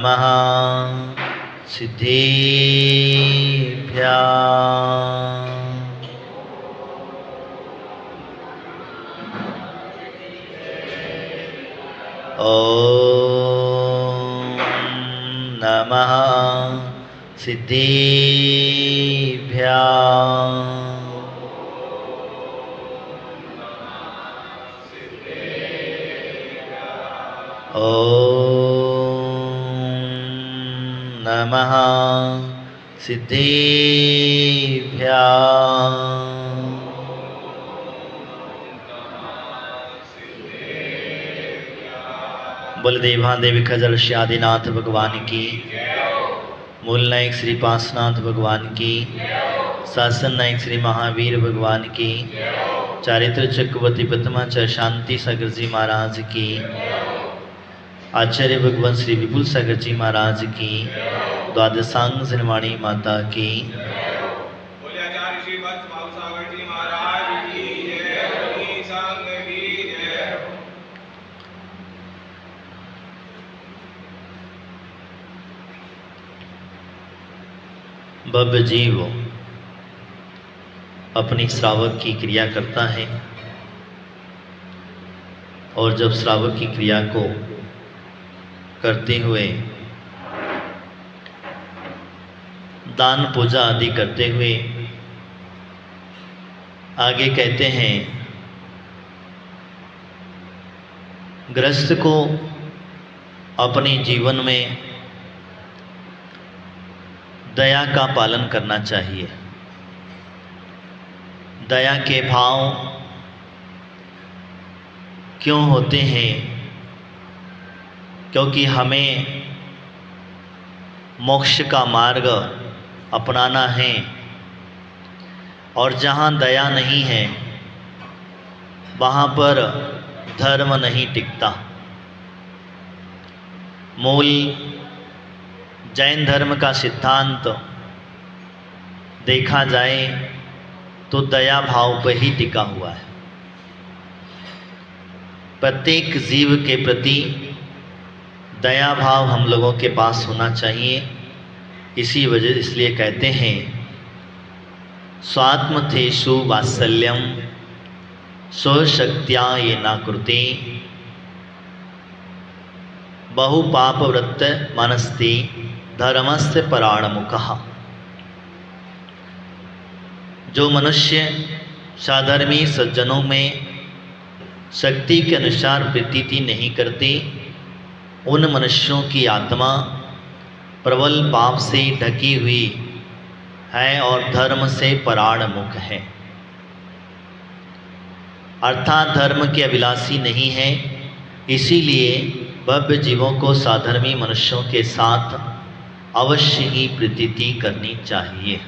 नमः सिद्धिभ्याम्। ॐ नमः सिद्धिभ्याम्। ॐ नमः सिद्धिभ्याम्। बलदेव देवी खजल श्री आदिनाथ भगवान की, मूल नायक श्री पासनाथ भगवान की, शासन नायक श्री महावीर भगवान की, चारित्र चक्रवर्ती प्रथमाचार्य शांति सागर जी महाराज की, आचार्य भगवान श्री विपुल सागर जी महाराज की, द्वादशांग निर्माणी माता की, भव्य जीव अपनी श्रावक की क्रिया करता है और जब श्रावक की क्रिया को करते हुए दान पूजा आदि करते हुए आगे कहते हैं, गृहस्थ को अपने जीवन में दया का पालन करना चाहिए। दया के भाव क्यों होते हैं? क्योंकि हमें मोक्ष का मार्ग अपनाना है और जहाँ दया नहीं है वहाँ पर धर्म नहीं टिकता। मूल जैन धर्म का सिद्धांत देखा जाए तो दया भाव पर ही टिका हुआ है। प्रत्येक जीव के प्रति दया भाव हम लोगों के पास होना चाहिए। इसी वजह इसलिए कहते हैं, स्वात्मथेषु वात्सल्यम स्वशक्त्या ये ना कृते बहुपापवृत्त मनस्ते धर्मस्य पराणमुखः। जो मनुष्य साधर्मी सज्जनों में शक्ति के अनुसार प्रीति नहीं करते, उन मनुष्यों की आत्मा प्रबल पाप से ढकी हुई है और धर्म से पराणमुख है, अर्थात धर्म के अभिलाषी नहीं है। इसीलिए भव्य जीवों को साधर्मी मनुष्यों के साथ अवश्य ही प्रीति करनी चाहिए।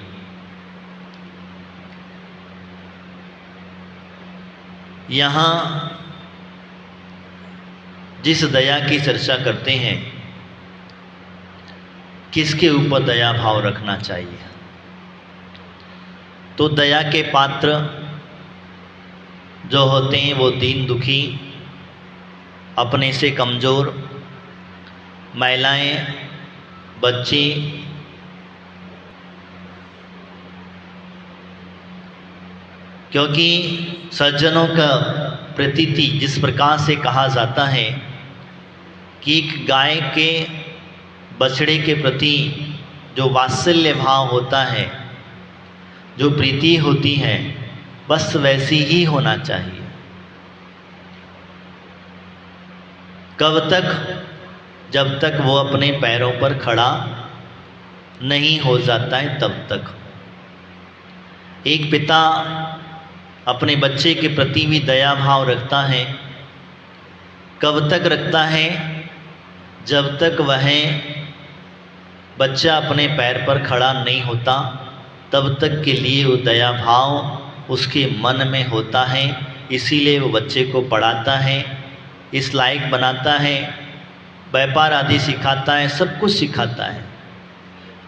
यहाँ जिस दया की चर्चा करते हैं, किसके ऊपर दया भाव रखना चाहिए? तो दया के पात्र जो होते हैं वो दीन दुखी, अपने से कमज़ोर, महिलाएं, बच्चे, क्योंकि सज्जनों का प्रतीति जिस प्रकार से कहा जाता है कि एक गाय के बछड़े के प्रति जो वात्सल्य भाव होता है, जो प्रीति होती है, बस वैसी ही होना चाहिए। कब तक? जब तक वो अपने पैरों पर खड़ा नहीं हो जाता है तब तक। एक पिता अपने बच्चे के प्रति भी दया भाव रखता है। कब तक रखता है? जब तक वह बच्चा अपने पैर पर खड़ा नहीं होता तब तक के लिए वो दया भाव उसके मन में होता है। इसीलिए वो बच्चे को पढ़ाता है, इस लायक बनाता है, व्यापार आदि सिखाता है, सब कुछ सिखाता है,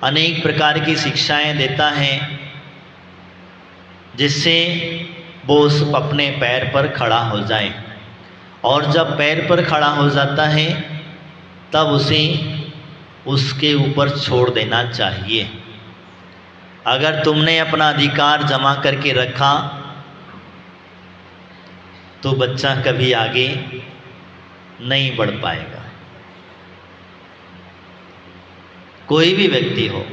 अनेक प्रकार की शिक्षाएं देता है, जिससे वो उस अपने पैर पर खड़ा हो जाए। और जब पैर पर खड़ा हो जाता है तब उसे उसके ऊपर छोड़ देना चाहिए। अगर तुमने अपना अधिकार जमा करके रखा तो बच्चा कभी आगे नहीं बढ़ पाएगा। कोई भी व्यक्ति हो,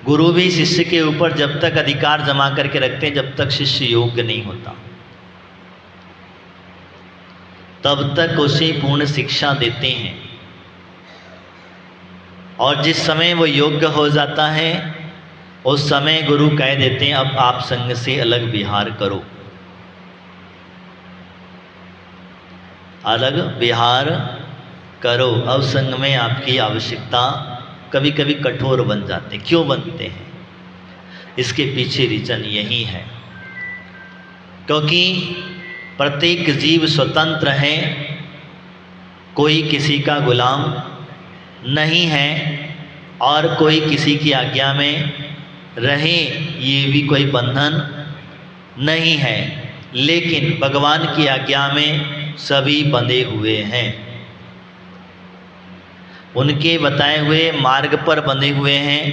गुरु भी शिष्य के ऊपर जब तक अधिकार जमा करके रखते हैं जब तक शिष्य योग्य नहीं होता, तब तक उसे पूर्ण शिक्षा देते हैं। और जिस समय वो योग्य हो जाता है उस समय गुरु कह देते हैं अब आप संग से अलग विहार करो, अलग विहार करो। अब संग में आपकी आवश्यकता कभी कभी कठोर बन जाते। क्यों बनते हैं? इसके पीछे रीजन यही है, क्योंकि प्रत्येक जीव स्वतंत्र है, कोई किसी का गुलाम नहीं है और कोई किसी की आज्ञा में रहे ये भी कोई बंधन नहीं है। लेकिन भगवान की आज्ञा में सभी बंधे हुए हैं, उनके बताए हुए मार्ग पर बंधे हुए हैं।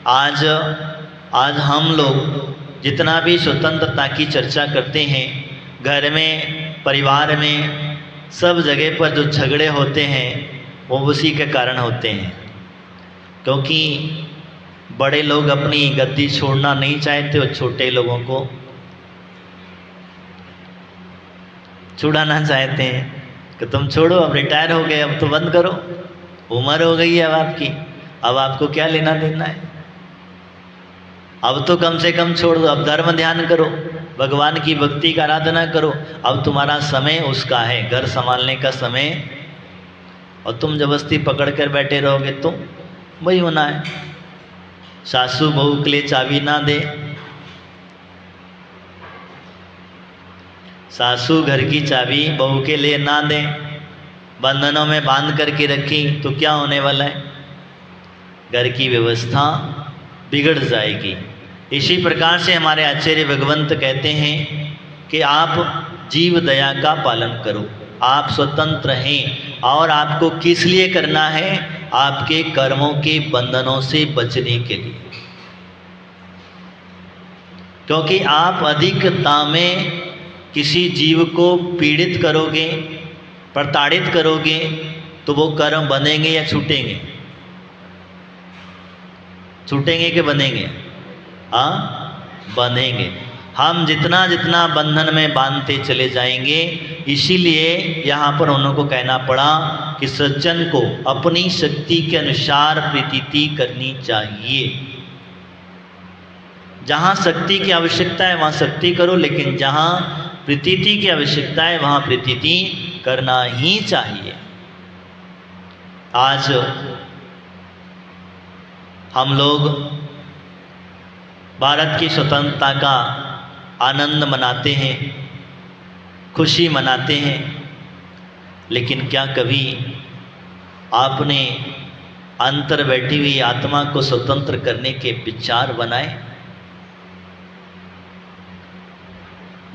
आज हम लोग जितना भी स्वतंत्रता की चर्चा करते हैं, घर में, परिवार में, सब जगह पर जो झगड़े होते हैं वो उसी के कारण होते हैं, क्योंकि बड़े लोग अपनी गद्दी छोड़ना नहीं चाहते और छोटे लोगों को छुड़ाना चाहते हैं कि तुम छोड़ो, अब रिटायर हो गए, अब तो बंद करो, उम्र हो गई है अब आपकी, अब आपको क्या लेना देना है, अब तो कम से कम छोड़ दो, अब धर्म ध्यान करो, भगवान की भक्ति का आराधना करो, अब तुम्हारा समय उसका है, घर संभालने का समय, और तुम जबरदस्ती पकड़ कर बैठे रहोगे तो वही होना है। सासू बहू के लिए चाबी ना दे, सासू घर की चाबी बहू के लिए ना दे, बंधनों में बांध करके रखी तो क्या होने वाला है? घर की व्यवस्था बिगड़ जाएगी। इसी प्रकार से हमारे आचार्य भगवंत कहते हैं कि आप जीव दया का पालन करो, आप स्वतंत्र हैं और आपको किस लिए करना है? आपके कर्मों के बंधनों से बचने के लिए, क्योंकि आप अधिकता में किसी जीव को पीड़ित करोगे, प्रताड़ित करोगे तो वो कर्म बनेंगे या छूटेंगे? छूटेंगे कि बनेंगे? बनेंगे। हम जितना जितना बंधन में बांधते चले जाएंगे, इसीलिए यहाँ पर उनको कहना पड़ा कि सज्जन को अपनी शक्ति के अनुसार प्रीति करनी चाहिए। जहाँ शक्ति की आवश्यकता है वहाँ शक्ति करो, लेकिन जहाँ प्रीति की आवश्यकता है वहाँ प्रीति करना ही चाहिए। आज हम लोग भारत की स्वतंत्रता का आनंद मनाते हैं, खुशी मनाते हैं, लेकिन क्या कभी आपने अंतर बैठी हुई आत्मा को स्वतंत्र करने के विचार बनाए?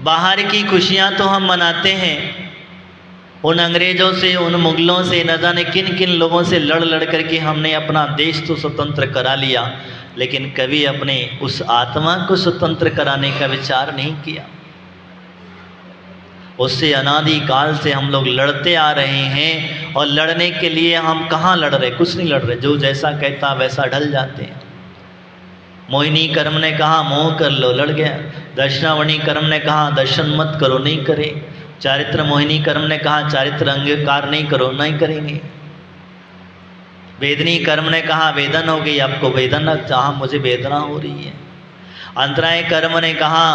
बाहर की खुशियां तो हम मनाते हैं, उन अंग्रेजों से, उन मुगलों से, न जाने किन किन लोगों से लड़ लड़ करके हमने अपना देश तो स्वतंत्र करा लिया, लेकिन कभी अपने उस आत्मा को स्वतंत्र कराने का विचार नहीं किया। उससे अनादि काल से हम लोग लड़ते आ रहे हैं, और लड़ने के लिए हम कहाँ लड़ रहे? कुछ नहीं लड़ रहे, जो जैसा कहता वैसा ढल जाते हैं। मोहिनी कर्म ने कहा मोह कर लो, लड़ गया। दर्शनावणी कर्म ने कहा दर्शन मत करो, नहीं करे। चारित्र मोहिनी कर्म ने कहा चारित्र अंगीकार नहीं करो, नहीं करेंगे। वेदनी कर्म ने कहा वेदन हो गई, आपको वेदन चाह, मुझे वेदना हो रही है। अंतराय कर्म ने कहा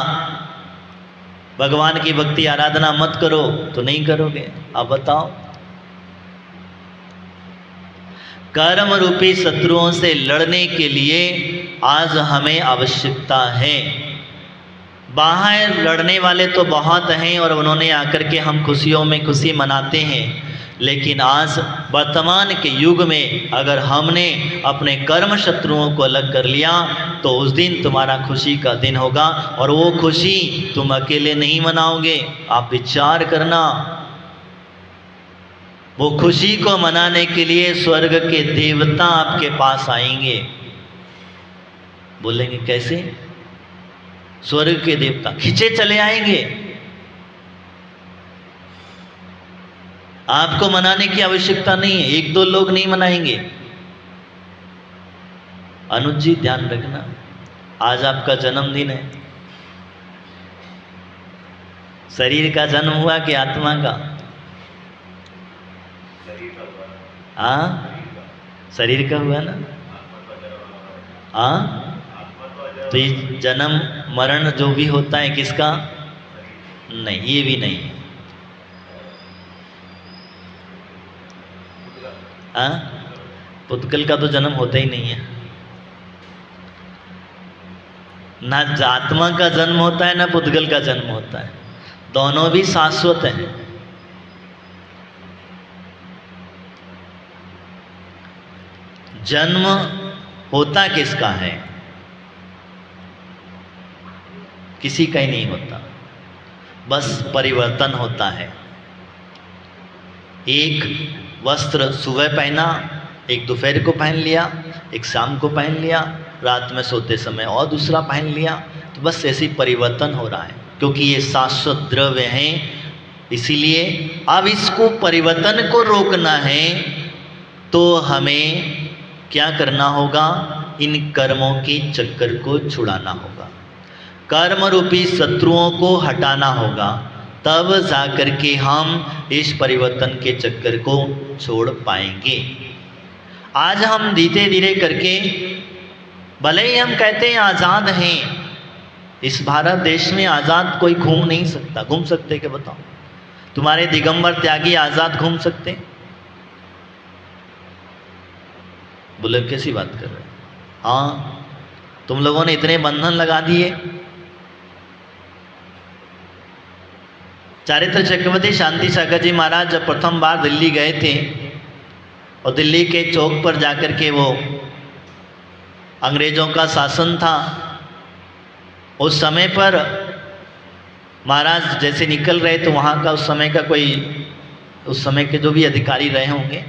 भगवान की भक्ति आराधना मत करो, तो नहीं करोगे। अब बताओ, कर्म रूपी शत्रुओं से लड़ने के लिए आज हमें आवश्यकता है। बाहर लड़ने वाले तो बहुत हैं और उन्होंने आकर के हम खुशियों में खुशी मनाते हैं, लेकिन आज वर्तमान के युग में अगर हमने अपने कर्म शत्रुओं को अलग कर लिया तो उस दिन तुम्हारा खुशी का दिन होगा, और वो खुशी तुम अकेले नहीं मनाओगे। आप विचार करना, वो खुशी को मनाने के लिए स्वर्ग के देवता आपके पास आएंगे। बोलेंगे कैसे? स्वर्ग के देवता खींचे चले आएंगे। आपको मनाने की आवश्यकता नहीं है, एक दो लोग नहीं मनाएंगे। अनुज जी ध्यान रखना, आज आपका जन्मदिन है। शरीर का जन्म हुआ कि आत्मा का? हाँ, शरीर का हुआ ना। हाँ, तो ये जन्म मरण जो भी होता है किसका? नहीं, ये भी नहीं। हाँ, पुद्गल का तो जन्म होता ही नहीं है ना। आत्मा का जन्म होता है ना पुद्गल का जन्म होता है, दोनों भी शाश्वत है। जन्म होता किसका है? किसी का ही नहीं होता, बस परिवर्तन होता है। एक वस्त्र सुबह पहना, एक दोपहर को पहन लिया, एक शाम को पहन लिया, रात में सोते समय और दूसरा पहन लिया। तो बस ऐसे ही परिवर्तन हो रहा है, क्योंकि ये शाश्वत द्रव्य हैं। इसीलिए अब इसको परिवर्तन को रोकना है तो हमें क्या करना होगा? इन कर्मों के चक्कर को छुड़ाना होगा, कर्म रूपी शत्रुओं को हटाना होगा, तब जाकर के हम इस परिवर्तन के चक्कर को छोड़ पाएंगे। आज हम धीरे धीरे करके, भले ही हम कहते हैं आज़ाद हैं, इस भारत देश में आज़ाद कोई घूम नहीं सकता। घूम सकते क्या बताओ? तुम्हारे दिगंबर त्यागी आज़ाद घूम सकते? बोले कैसी बात कर रहे हैं? हाँ, तुम लोगों ने इतने बंधन लगा दिए। चारित्र चक्रवर्ती शांति सागर जी महाराज जब प्रथम बार दिल्ली गए थे और दिल्ली के चौक पर जाकर के वो अंग्रेजों का शासन था, उस समय पर महाराज जैसे निकल रहे तो वहाँ का उस समय का कोई, उस समय के जो भी अधिकारी रहे होंगे,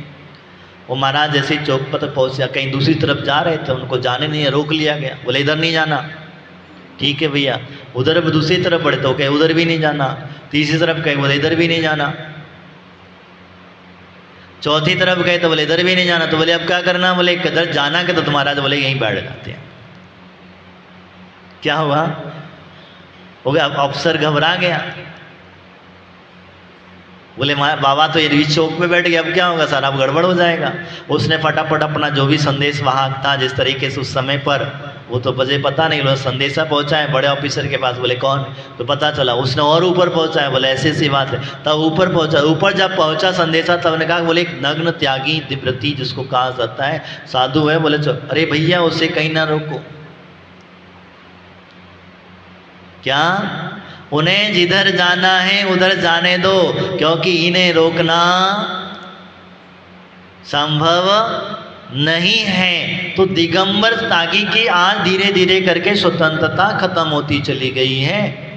वो महाराज जैसे चौक पर पहुँचा, कहीं दूसरी तरफ जा रहे थे, उनको जाने नहीं, रोक लिया गया। बोले इधर नहीं जाना। ठीक है भैया। उधर दूसरी तरफ बढ़े तो कहे उधर भी नहीं जाना, तीसरी तरफ कहे बोले इधर भी नहीं जाना, चौथी तरफ गए तो बोले इधर भी नहीं जाना। तो बोले अब क्या करना? बोले किधर जाना के? तो तुम्हारा तो बोले यहीं बैठ जाते हैं। क्या हुआ? हो गया, अफसर घबरा गया। बोले बाबा तो ये चौक पे बैठ गया, अब क्या होगा सर? अब गड़बड़ हो जाएगा। उसने फटाफट अपना जो भी संदेश वाहक था, जिस तरीके से उस समय पर, वो तो मुझे पता नहीं, बोला संदेशा पहुंचाए बड़े ऑफिसर के पास। बोले कौन? तो पता चला उसने और ऊपर पहुंचाया। बोले ऐसी ऐसी बात है। तब ऊपर पहुंचा, ऊपर जब पहुंचा संदेशा, तब ने कहा बोले एक नग्न त्यागी दिव्यव्रती जिसको कहा जाता है, साधु है। बोले अरे भैया उसे कहीं ना रोको। क्या? उन्हें जिधर जाना है उधर जाने दो, क्योंकि इन्हें रोकना संभव नहीं है। तो दिगंबर त्यागी की आज धीरे धीरे करके स्वतंत्रता खत्म होती चली गई है।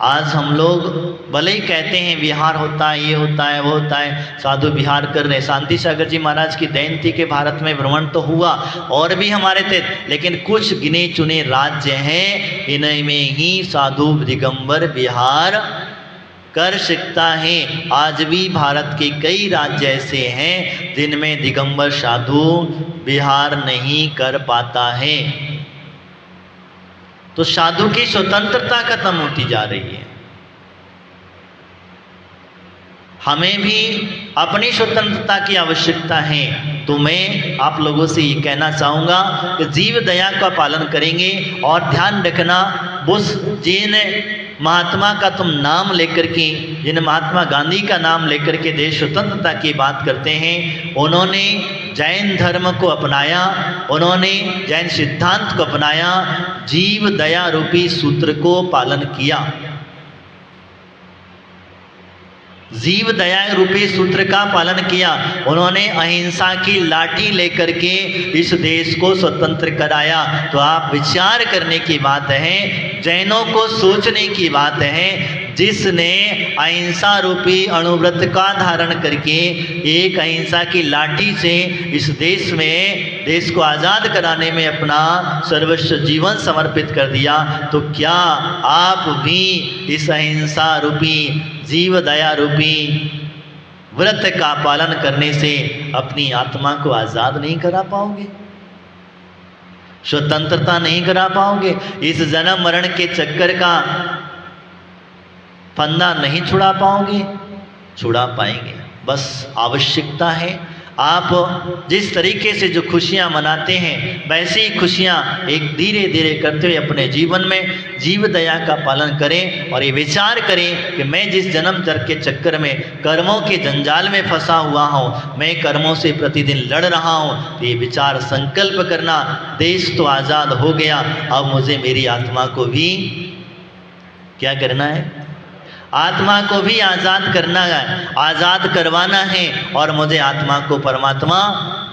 आज हम लोग भले ही कहते हैं विहार होता है, ये होता है, वो होता है, साधु विहार कर रहे। शांति सागर जी महाराज की जयंती के भारत में भ्रमण तो हुआ, और भी हमारे थे, लेकिन कुछ गिने चुने राज्य हैं, इनमें ही साधु दिगंबर विहार कर सकता है। आज भी भारत के कई राज्य ऐसे हैं जिनमें दिगंबर साधु विहार नहीं कर पाता है। तो साधु की स्वतंत्रता खत्म होती जा रही है। हमें भी अपनी स्वतंत्रता की आवश्यकता है। तो मैं आप लोगों से ये कहना चाहूँगा कि जीव दया का पालन करेंगे। और ध्यान रखना, उस जिन महात्मा का तुम नाम लेकर के, जिन महात्मा गांधी का नाम लेकर के देश स्वतंत्रता की बात करते हैं, उन्होंने जैन धर्म को अपनाया, उन्होंने जैन सिद्धांत को अपनाया, जीव दया रूपी सूत्र को पालन किया। जीव दया रूपी सूत्र का पालन किया। उन्होंने अहिंसा की लाठी लेकर के इस देश को स्वतंत्र कराया। तो आप विचार करने की बात है, जैनों को सोचने की बात है। जिसने अहिंसा रूपी अणुव्रत का धारण करके एक अहिंसा की लाठी से इस देश में देश को आज़ाद कराने में अपना सर्वस्व जीवन समर्पित कर दिया, तो क्या आप भी इस अहिंसा रूपी जीव दया रूपी व्रत का पालन करने से अपनी आत्मा को आज़ाद नहीं करा पाओगे? स्वतंत्रता नहीं करा पाओगे? इस जन्म मरण के चक्कर का फंदा नहीं छुड़ा पाओगे? छुड़ा पाएंगे। बस आवश्यकता है आप जिस तरीके से जो खुशियां मनाते हैं वैसी ही खुशियां एक धीरे धीरे करते हुए अपने जीवन में जीव दया का पालन करें और ये विचार करें कि मैं जिस जन्म जन्म के चक्कर में कर्मों के जंजाल में फंसा हुआ हूँ, मैं कर्मों से प्रतिदिन लड़ रहा हूँ, तो ये विचार संकल्प करना, देश तो आज़ाद हो गया, अब मुझे मेरी आत्मा को भी क्या करना है? आत्मा को भी आज़ाद करना है, आज़ाद करवाना है और मुझे आत्मा को परमात्मा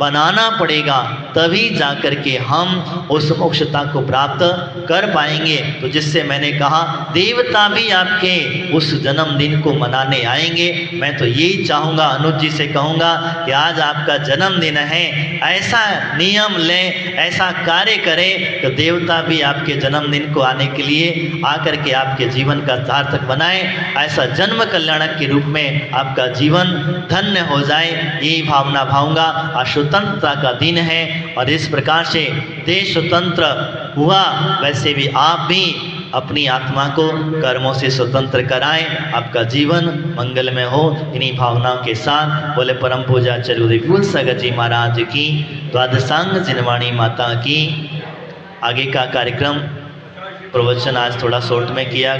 बनाना पड़ेगा, तभी जाकर के हम उस मोक्षता को प्राप्त कर पाएंगे। तो जिससे मैंने कहा देवता भी आपके उस जन्मदिन को मनाने आएंगे। मैं तो यही चाहूँगा, अनुज जी से कहूँगा कि आज आपका जन्मदिन है, ऐसा नियम लें, ऐसा कार्य करें तो देवता भी आपके जन्मदिन को आने के लिए आकर के आपके जीवन का सार्थक बनाएं, ऐसा जन्म कल्याणक के रूप में आपका जीवन धन्य हो जाए, यही भावना भाऊंगा। आज स्वतंत्रता का दिन है और इस प्रकार से देश स्वतंत्र हुआ, वैसे भी आप भी अपनी आत्मा को कर्मों से स्वतंत्र कराएं, आपका जीवन मंगलमय हो। इन्हीं भावनाओं के साथ बोले परम पूजा चरुदी फूल सगत जी महाराज की, द्वादशांग जिनवाणी माता की। आगे का कार्यक्रम प्रवचन आज थोड़ा शॉर्ट में किया।